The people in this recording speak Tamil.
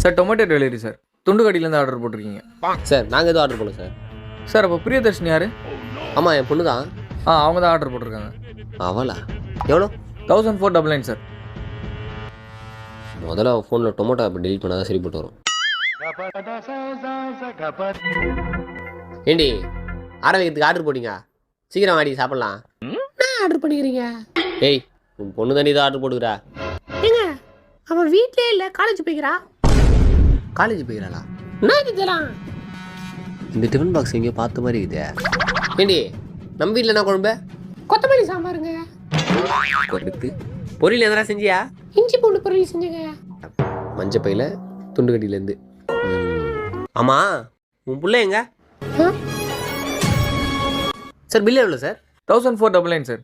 Sir tomato delivery sir. துண்டுக்கடியிலேருந்து ஆர்டர் போட்டிருக்கீங்க. சார் நாங்கள் எதுவும் ஆர்டர் பண்ணல சார். சார் அப்போ பிரியதர்ஷினி யார்? ஆமாம் என் பொண்ணு தான். அவங்க தான் ஆர்டர் போட்டிருக்காங்க. அவளா? எவ்வளோ? 1499 சார். முதல்ல ஃபோனில் டொமேட்டோ ஆப் டெலிட் பண்ணால் தான் சரிப்பட்டு வரும். ஏண்டி ஆரம்பிக்கிறதுக்கு ஆர்டர் போட்டிங்க, சீக்கிரம் வாடி சாப்பிட்லாம். என்ன ஆர்டர் பண்ணிக்கிறீங்க? ஏய் உன் பொண்ணு தானே இதை ஆர்டர் போட்டுக்கிறா. ஏங்க அவன் வீட்லயே இல்லை, காலேஜ் போய்க்கிறா. காலேஜ் போய்க்கிறாளா? என்ன இதெல்லாம்? இந்த டிஃபன் பாக்ஸ் எங்கேயோ பார்த்த மாதிரி இருக்குதே. ஏண்டி நம்ம வீட்டில் என்ன குழம்பு? கொத்தமல்லி சாம்பாருங்க. கொடுத்து பொரியல் எதனா செஞ்சியா? இஞ்சி பூண்டு பொரியல் செஞ்சுங்க. மஞ்சப்பையில் துண்டுக்கடியிலேருந்து. ஆமாம் உன் பிள்ளை எங்க? சார் பில்லு எவ்வளோ சார்? 1499 சார்.